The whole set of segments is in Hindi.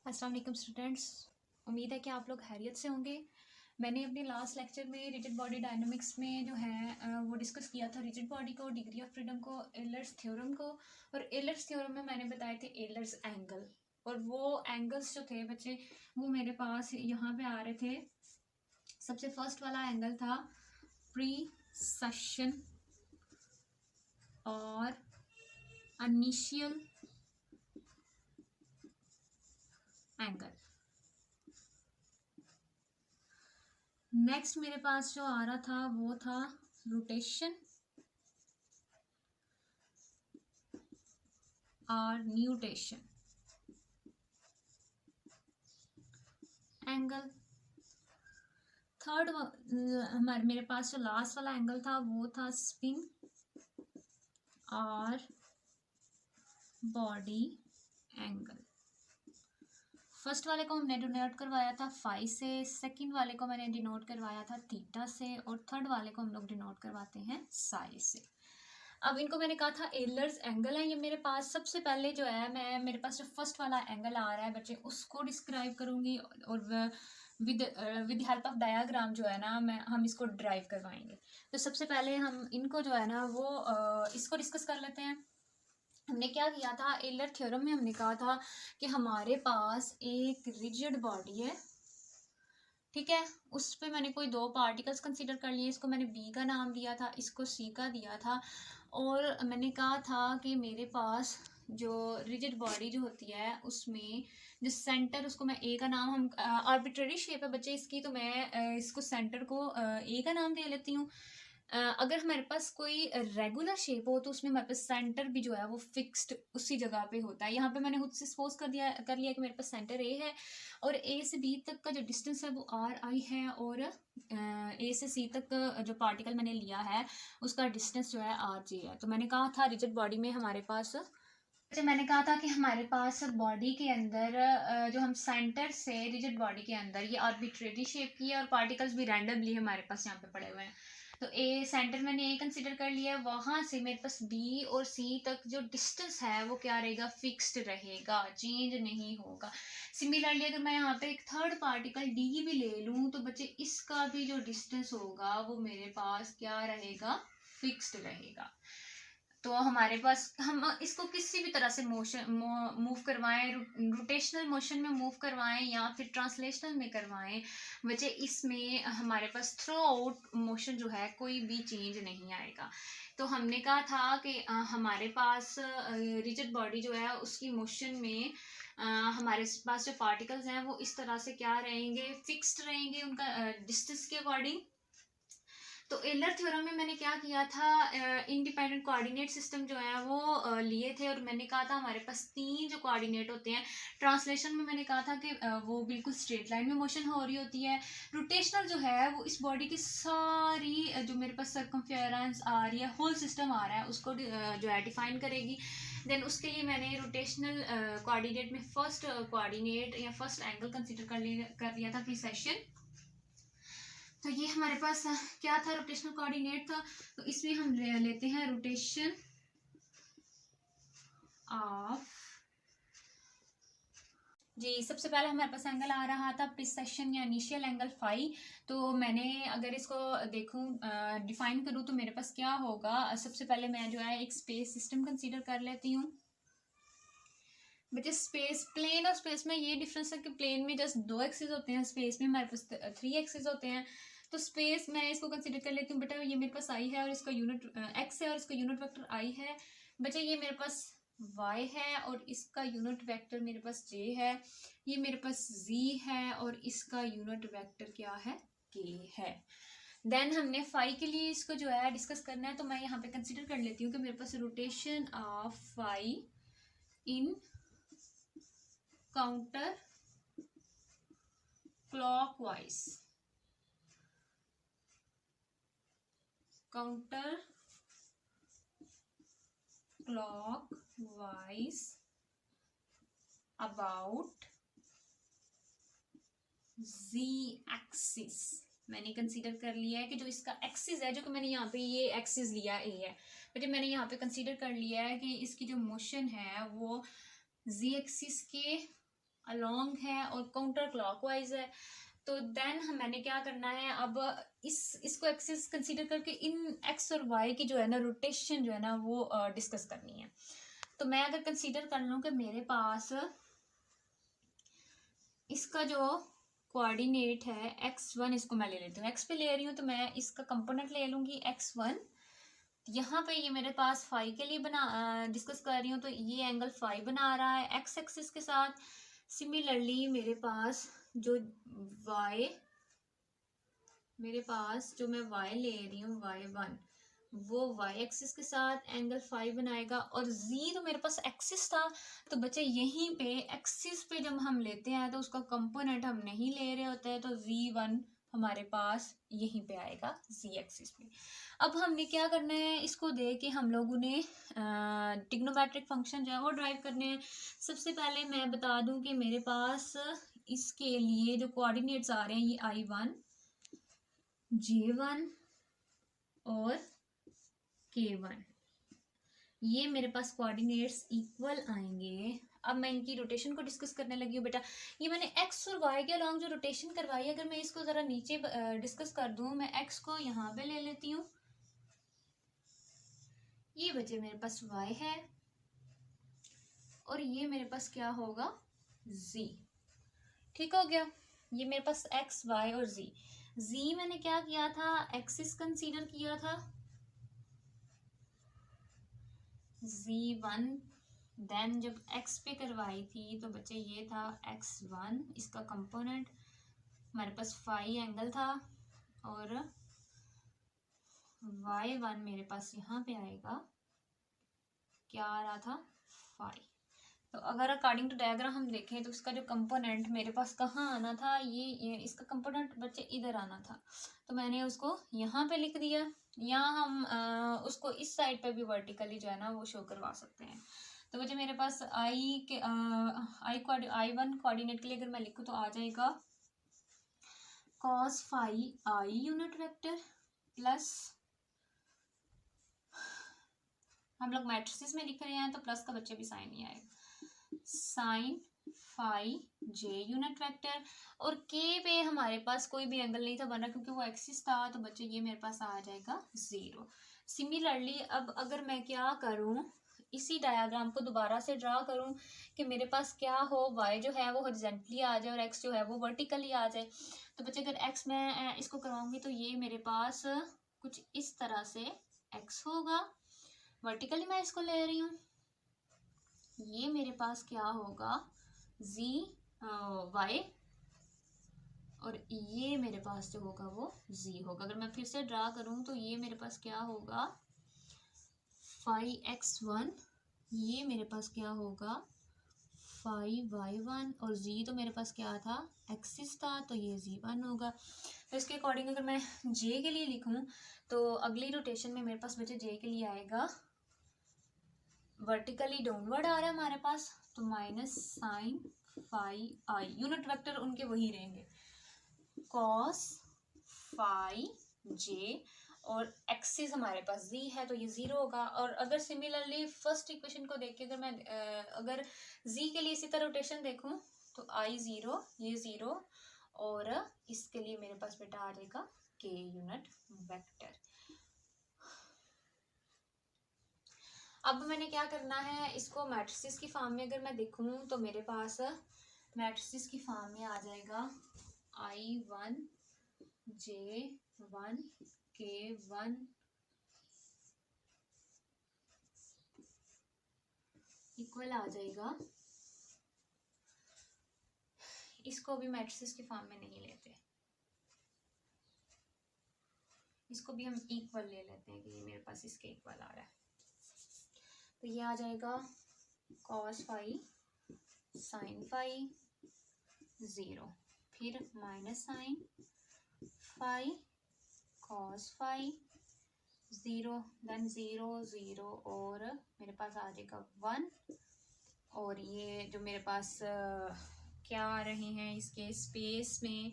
अस्सलाम वालेकुम स्टूडेंट्स। उम्मीद है कि आप लोग खैरियत से होंगे। मैंने अपने लास्ट लेक्चर में रिजिड बॉडी डायनामिक्स में जो है वो डिस्कस किया था रिजिड बॉडी को, डिग्री ऑफ फ्रीडम को, एलर्स थ्योरम को। और एलर्स थ्योरम में मैंने बताए थे एलर्स एंगल, और वो एंगल्स जो थे बच्चे वो मेरे पास यहाँ पे आ रहे थे। सबसे फर्स्ट वाला एंगल था प्रीसेशन और इनिशियल एंगल। नेक्स्ट मेरे पास जो आ रहा था वो था रोटेशन और न्यूटेशन एंगल। थर्ड हमारे मेरे पास जो लास्ट वाला एंगल था वो था स्पिन और बॉडी एंगल। फर्स्ट वाले को हमने डिनोट करवाया था फाई से, सेकंड वाले को मैंने डिनोट करवाया था थीटा से, और थर्ड वाले को हम लोग डिनोट करवाते हैं साई से। अब इनको मैंने कहा था एलर्स एंगल है ये मेरे पास। सबसे पहले जो है मैं मेरे पास जो फर्स्ट वाला एंगल आ रहा है बच्चे उसको डिस्क्राइब करूंगी, और विद हेल्प ऑफ डायाग्राम जो है ना हम इसको ड्राइव करवाएंगे। तो सबसे पहले हम इनको जो है ना वो इसको डिस्कस कर लेते हैं। हमने क्या किया था एलर थ्योरम में, हमने कहा था कि हमारे पास एक रिजिड बॉडी है, ठीक है। उस पे मैंने कोई दो पार्टिकल्स कंसीडर कर लिए, इसको मैंने बी का नाम दिया था, इसको सी का दिया था। और मैंने कहा था कि मेरे पास जो रिजिड बॉडी जो होती है उसमें जो सेंटर, उसको मैं ए का नाम, हम आर्बिट्रेरी शेप है बच्चे इसकी, तो मैं इसको सेंटर को ए का नाम दे लेती हूँ। अगर हमारे पास कोई रेगुलर शेप हो तो उसमें हमारे पास सेंटर भी जो है वो फिक्स्ड उसी जगह पे होता है। यहाँ पे मैंने खुद से सपोज कर लिया कि मेरे पास सेंटर ए है, और ए से बी तक का जो डिस्टेंस है वो आर आई है, और ए से सी तक जो पार्टिकल मैंने लिया है उसका डिस्टेंस जो है आर जी है। तो मैंने कहा था रिजिड बॉडी में हमारे पास, जैसे मैंने कहा था कि हमारे पास बॉडी के अंदर जो हम सेंटर से रिजिड बॉडी के अंदर ये आर्बिट्रेरी शेप की है, और पार्टिकल्स भी रैंडमली हमारे पास यहाँ पे पड़े हुए हैं। तो ए सेंटर मैंने ए कंसिडर कर लिया है, वहां से मेरे पास बी और सी तक जो डिस्टेंस है वो क्या रहेगा, फिक्स्ड रहेगा, चेंज नहीं होगा। सिमिलरली अगर मैं यहाँ पे एक थर्ड पार्टिकल डी भी ले लूँ तो बच्चे इसका भी जो डिस्टेंस होगा वो मेरे पास क्या रहेगा, फिक्स्ड रहेगा। तो हमारे पास हम इसको किसी भी तरह से मोशन मूव करवाएं, रोटेशनल मोशन में मूव करवाएं या फिर ट्रांसलेशनल में करवाएं बच्चे, इसमें हमारे पास थ्रू आउट मोशन जो है कोई भी चेंज नहीं आएगा। तो हमने कहा था कि हमारे पास रिजिड बॉडी जो है उसकी मोशन में हमारे पास जो पार्टिकल्स हैं वो इस तरह से क्या रहेंगे, फिक्स्ड रहेंगे उनका डिस्टेंस के अकॉर्डिंग। तो एलर थ्योरम में मैंने क्या किया था, इंडिपेंडेंट कोऑर्डिनेट सिस्टम जो है वो लिए थे, और मैंने कहा था हमारे पास तीन जो कोऑर्डिनेट होते हैं। ट्रांसलेशन में मैंने कहा था कि वो बिल्कुल स्ट्रेट लाइन में मोशन हो रही होती है। रोटेशनल जो है वो इस बॉडी की सारी जो मेरे पास सर्कमफेरेंस आ रही है, होल सिस्टम आ रहा है, उसको जो है डिफाइन करेगी। देन उसके लिए मैंने रोटेशनल कोऑर्डिनेट में फर्स्ट कोऑर्डिनेट या फर्स्ट एंगल कंसिडर कर लिया था प्रीसेशन। तो ये हमारे पास क्या था, रोटेशनल कोऑर्डिनेट था। तो इसमें हम लेते हैं रोटेशन ऑफ, जी सबसे पहले हमारे पास एंगल आ रहा था प्रीसेशन या इनिशियल एंगल फाई। तो मैंने अगर इसको देखूं डिफाइन करूं तो मेरे पास क्या होगा, सबसे पहले मैं जो है एक स्पेस सिस्टम कंसीडर कर लेती हूँ। बच्चे स्पेस, प्लेन और स्पेस में ये डिफरेंस है कि प्लेन में जस्ट दो एक्सिस होते हैं, स्पेस में हमारे पास थ्री एक्सिस होते हैं। तो स्पेस मैं इसको कंसीडर कर लेती हूँ, बेटा ये मेरे पास आई है और इसका यूनिट एक्स है और इसका यूनिट वेक्टर आई है। बच्चे ये मेरे पास y है और इसका यूनिट वेक्टर मेरे पास j है। ये मेरे पास z है और इसका यूनिट वेक्टर क्या है, k है। देन हमने फाई के लिए इसको जो है डिस्कस करना है, तो मैं यहाँ पे कंसीडर कर लेती हूँ कि मेरे पास rotation of phi in counter clockwise, counter clockwise about z axis. मैंने कंसीडर कर लिया है कि जो इसका एक्सिस है, जो कि मैंने यहाँ पे ये एक्सिस लिया ए है, बट मैंने यहाँ पे कंसीडर कर लिया है कि इसकी जो मोशन है वो z एक्सिस के अलोंग है और काउंटर क्लॉकवाइज है, तो देन मैंने क्या करना है, अब इसको एक्सिस कंसीडर करके इन एक्स और वाई की जो है ना रोटेशन जो है ना वो डिस्कस करनी है। तो मैं अगर कंसीडर कर लूँ कि मेरे पास इसका जो कोऑर्डिनेट है x1, इसको मैं ले लेती हूँ, x पे ले रही हूँ तो मैं इसका कंपोनेंट ले लूँगी x1। यहाँ पे ये मेरे पास फाई के लिए डिस्कस कर रही हूँ, तो ये एंगल फाई बना रहा है एक्स एक्सिस के साथ। सिमिलरली मेरे पास जो मैं y ले रही हूँ y1, वो y एक्सिस के साथ एंगल फाई बनाएगा। और z तो मेरे पास एक्सिस था, तो बच्चे यहीं पे एक्सिस पे जब हम लेते हैं तो उसका कंपोनेंट हम नहीं ले रहे होते हैं, तो z1 हमारे पास यहीं पे आएगा z एक्सिस पे। अब हमने क्या करना है, इसको दे के हम लोगों ने ट्रिग्नोमेट्रिक फंक्शन जो है वो ड्राइव करने हैं। सबसे पहले मैं बता दूं कि मेरे पास इसके लिए जो कोऑर्डिनेट्स आ रहे हैं, ये I1, J1 और K1, ये मेरे पास कोऑर्डिनेट्स इक्वल आएंगे। अब मैं इनकी रोटेशन को डिस्कस करने लगी हूँ बेटा। ये मैंने एक्स और वाई के अलॉन्ग जो रोटेशन करवाई है, अगर मैं इसको ज़रा नीचे डिस्कस कर दूँ, मैं एक्स को यहाँ पे ले लेती हूँ, ये बचे मेरे पास y है, और ये मेरे पास क्या होगा, z। ठीक हो गया, ये मेरे पास x, y और z मैंने क्या किया था, एक्सिस कंसीडर किया था z1। देन जब x पे करवाई थी तो बच्चे ये था x1, इसका कंपोनेंट हमारे पास फाई एंगल था, और y1 मेरे पास यहाँ पे आएगा, क्या आ रहा था, फाई। तो अगर अकॉर्डिंग टू डायग्राम हम देखें तो इसका जो कंपोनेंट मेरे पास कहाँ आना था, ये इसका कंपोनेंट बच्चे इधर आना था, तो मैंने उसको यहाँ पे लिख दिया। यहाँ हम उसको इस साइड पे भी वर्टिकली जो है ना वो शो करवा सकते हैं। तो बच्चे मेरे पास I1 कोऑर्डिनेट के लिए अगर मैं लिखूँ तो आ जाएगा cos phi I unit vector plus, हम लोग मैट्रिसेस में लिख रहे हैं तो प्लस का बच्चे भी साइन ही आएगा, sine phi j unit vector. और k पे हमारे पास कोई भी एंगल नहीं था बना क्योंकि वो एक्सिस था, तो बच्चे ये मेरे पास आ जाएगा 0। सिमिलरली अब अगर मैं क्या करूं, इसी डायग्राम को दोबारा से ड्रा करूं कि मेरे पास क्या हो, y जो है वो हॉरिजॉन्टली आ जाए और x जो है वो वर्टिकली आ जाए। तो बच्चे अगर x मैं इसको करवाऊंगी तो ये मेरे पास कुछ इस तरह से x होगा, वर्टिकली मैं इसको ले रही हूँ, ये मेरे पास क्या होगा y, और ये मेरे पास जो होगा वो z होगा। अगर मैं फिर से ड्रा करूं तो ये मेरे पास क्या होगा, फाई x1, ये मेरे पास क्या होगा, फाई y1, और z तो मेरे पास क्या था, एक्सिस था, तो ये z1 होगा। तो इसके अकॉर्डिंग अगर मैं j के लिए लिखूं तो अगली रोटेशन में मेरे पास बचे j के लिए आएगा, वर्टिकली डाउनवर्ड आ रहा है हमारे पास, तो minus sine phi I, unit vector उनके वही रहेंगे, कॉस फाई j, और एक्सिस हमारे पास z है तो ये 0 होगा। और अगर सिमिलरली फर्स्ट इक्वेशन को देख के अगर मैं अगर z के लिए इसी तरह रोटेशन देखूं तो I0, ये 0, और इसके लिए मेरे पास बेटा आ जाएगा k यूनिट वेक्टर। अब मैंने क्या करना है, इसको मैट्रिसेस की फॉर्म में अगर मैं देखूं तो मेरे पास मैट्रिसेस की फॉर्म में आ जाएगा I1 J1 K1 इक्वल आ जाएगा, इसको भी मैट्रिसेस की फॉर्म में नहीं लेते, इसको भी हम इक्वल ले लेते हैं कि ये मेरे पास इसके इक्वल आ रहा है। तो ये आ जाएगा कॉस फाई साइन फाई 0, फिर minus sine phi cos phi 0, then 0 0, और मेरे पास आ जाएगा 1, और ये जो मेरे पास क्या आ रहे हैं इसके स्पेस में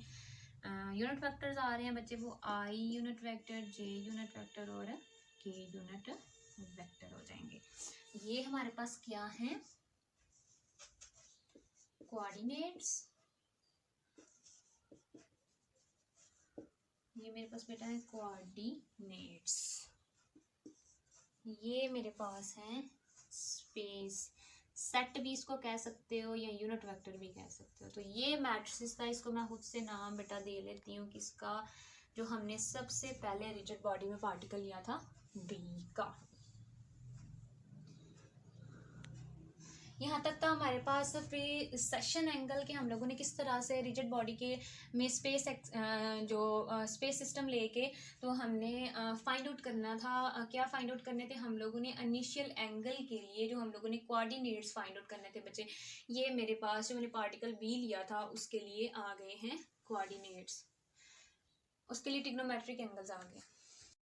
यूनिट वेक्टर्स आ रहे हैं बच्चे, वो I unit vector, J unit vector और K यूनिट वेक्टर हो जाएंगे। ये हमारे पास क्या है, कोऑर्डिनेट्स, ये मेरे पास बेटा है कोऑर्डिनेट्स, ये मेरे पास है स्पेस सेट भी इसको कह सकते हो या यूनिट वेक्टर भी कह सकते हो। तो ये मैट्रिक्स था, इसको मैं खुद से नाम बेटा दे लेती हूँ किसका, जो हमने सबसे पहले रिजिड बॉडी में पार्टिकल लिया था बी का। यहाँ तक था हमारे पास प्रीसेशन एंगल के हम लोगों ने किस तरह से रिजिड बॉडी के में स्पेस जो स्पेस सिस्टम लेके तो हमने फाइंड आउट करना था। क्या फाइंड आउट करने थे हम लोगों ने, इनिशियल एंगल के लिए जो हम लोगों ने कोऑर्डिनेट्स फाइंड आउट करने थे बच्चे। ये मेरे पास जो मैंने पार्टिकल बी लिया था उसके लिए आ गए हैं कोऑर्डिनेट्स, उसके लिए ट्रिग्नोमेट्रिक एंगल्स आ गए।